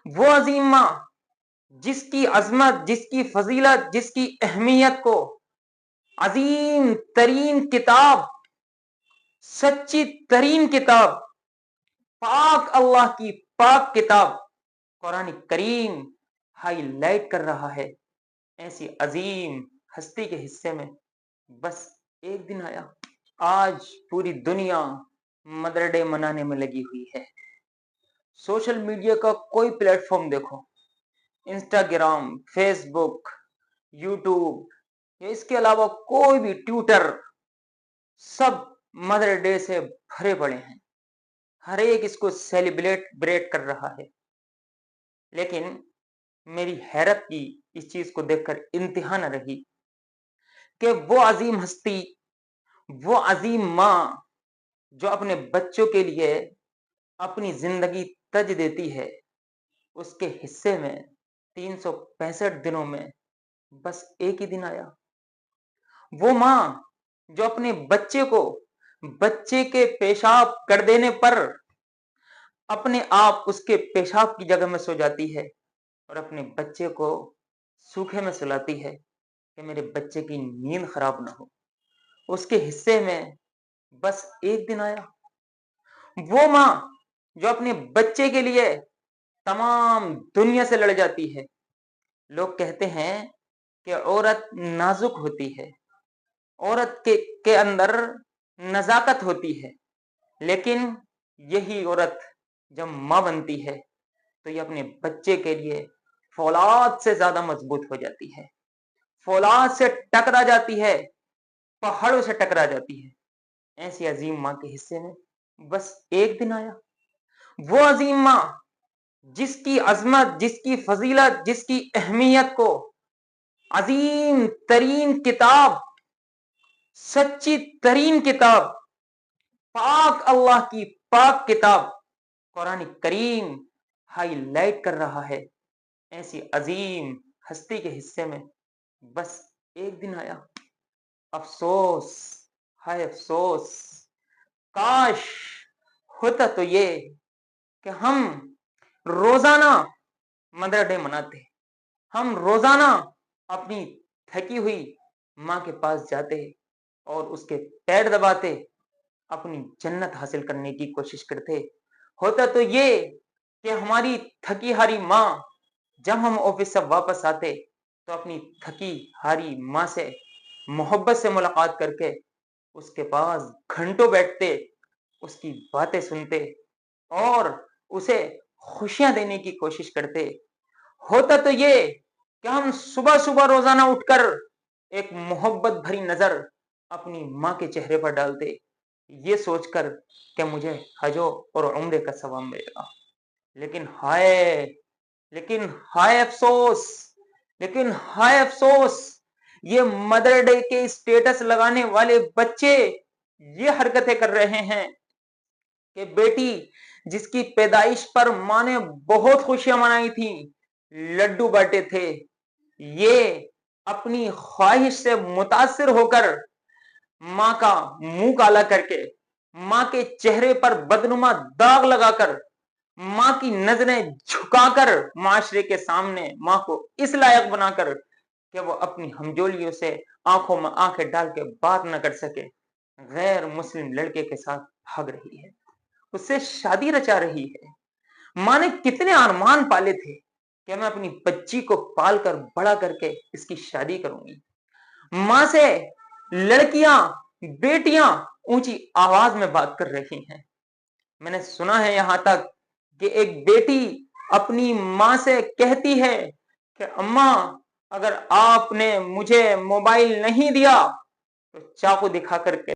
وہ عظیم ماں جس کی عظمت، جس کی فضیلت، جس کی اہمیت کو عظیم ترین کتاب، سچی ترین کتاب، پاک اللہ کی پاک کتاب قرآن کریم ہائی لائٹ کر رہا ہے، ایسی عظیم ہستی کے حصے میں بس ایک دن آیا۔ آج پوری دنیا مدر ڈے منانے میں لگی ہوئی ہے۔ سوشل میڈیا کا کوئی پلیٹ فارم دیکھو، انسٹاگرام، فیس بک، یوٹیوب یا اس کے علاوہ کوئی بھی ٹویٹر، سب مدر ڈے سے بھرے پڑے ہیں۔ ہر ایک اس کو سیلیبریٹ کر رہا ہے، لیکن میری حیرت کی اس چیز کو دیکھ کر انتہا نہ رہی کہ وہ عظیم ہستی، وہ عظیم ماں جو اپنے بچوں کے لیے اپنی زندگی تج دیتی ہے، اس کے حصے میں 365 دنوں میں بس ایک ہی دن آیا۔ وہ ماں جو اپنے بچے کے پیشاب کر دینے پر اپنے آپ اس کے پیشاب کی جگہ میں سو جاتی ہے اور اپنے بچے کو سوکھے میں سلاتی ہے کہ میرے بچے کی نیند خراب نہ ہو، اس کے حصے میں بس ایک دن آیا۔ وہ ماں جو اپنے بچے کے لیے تمام دنیا سے لڑ جاتی ہے۔ لوگ کہتے ہیں کہ عورت نازک ہوتی ہے، عورت کے اندر نزاکت ہوتی ہے، لیکن یہی عورت جب ماں بنتی ہے تو یہ اپنے بچے کے لیے فولاد سے زیادہ مضبوط ہو جاتی ہے، فولاد سے ٹکرا جاتی ہے، پہاڑوں سے ٹکرا جاتی ہے۔ ایسی عظیم ماں کے حصے میں بس ایک دن آیا۔ وہ عظیم ماں جس کی عظمت، جس کی فضیلت، جس کی اہمیت کو عظیم ترین کتاب، سچی ترین کتاب، پاک اللہ کی پاک کتاب قرآن کریم ہائی لائٹ کر رہا ہے، ایسی عظیم ہستی کے حصے میں بس ایک دن آیا۔ افسوس، ہائے افسوس، کاش ہوتا تو یہ کہ ہم روزانہ مدر ڈے مناتے، ہم روزانہ اپنی تھکی ہوئی ماں کے پاس جاتے اور اس کے پیر دباتے، اپنی جنت حاصل کرنے کی کوشش کرتے۔ ہوتا تو یہ کہ ہماری تھکی ہاری ماں جب ہم آفس سے واپس آتے تو اپنی تھکی ہاری ماں سے محبت سے ملاقات کر کے اس کے پاس گھنٹوں بیٹھتے، اس کی باتیں سنتے اور اسے خوشیاں دینے کی کوشش کرتے۔ ہوتا تو یہ کہ ہم صبح صبح روزانہ اٹھ کر ایک محبت بھری نظر اپنی ماں کے چہرے پر ڈالتے، یہ سوچ کر کہ مجھے حج اور عمرے کا ثواب ملے گا۔ لیکن ہائے افسوس، لیکن ہائے افسوس، یہ مدر ڈے کے اسٹیٹس لگانے والے بچے یہ حرکتیں کر رہے ہیں کہ بیٹی جس کی پیدائش پر ماں نے بہت خوشیاں منائی تھی، لڈو بانٹے تھے، یہ اپنی خواہش سے متاثر ہو کر ماں کا منہ کالا کر کے، ماں کے چہرے پر بدنما داغ لگا کر، ماں کی نظریں جھکا کر معاشرے کے سامنے ماں کو اس لائق بنا کر کہ وہ اپنی ہمجولیوں سے آنکھوں میں آنکھیں ڈال کے بات نہ کر سکے، غیر مسلم لڑکے کے ساتھ بھاگ رہی ہے، اس سے شادی رچا رہی ہے۔ ماں نے کتنے ارمان پالے تھے کہ میں اپنی بچی کو پال کر بڑا کر کے اس کی شادی کروں گی۔ ماں سے لڑکیاں، بیٹیاں اونچی آواز میں بات کر رہی ہیں۔ میں نے سنا ہے یہاں تک کہ ایک بیٹی اپنی ماں سے کہتی ہے کہ اماں اگر آپ نے مجھے موبائل نہیں دیا تو چاقو دکھا کر کے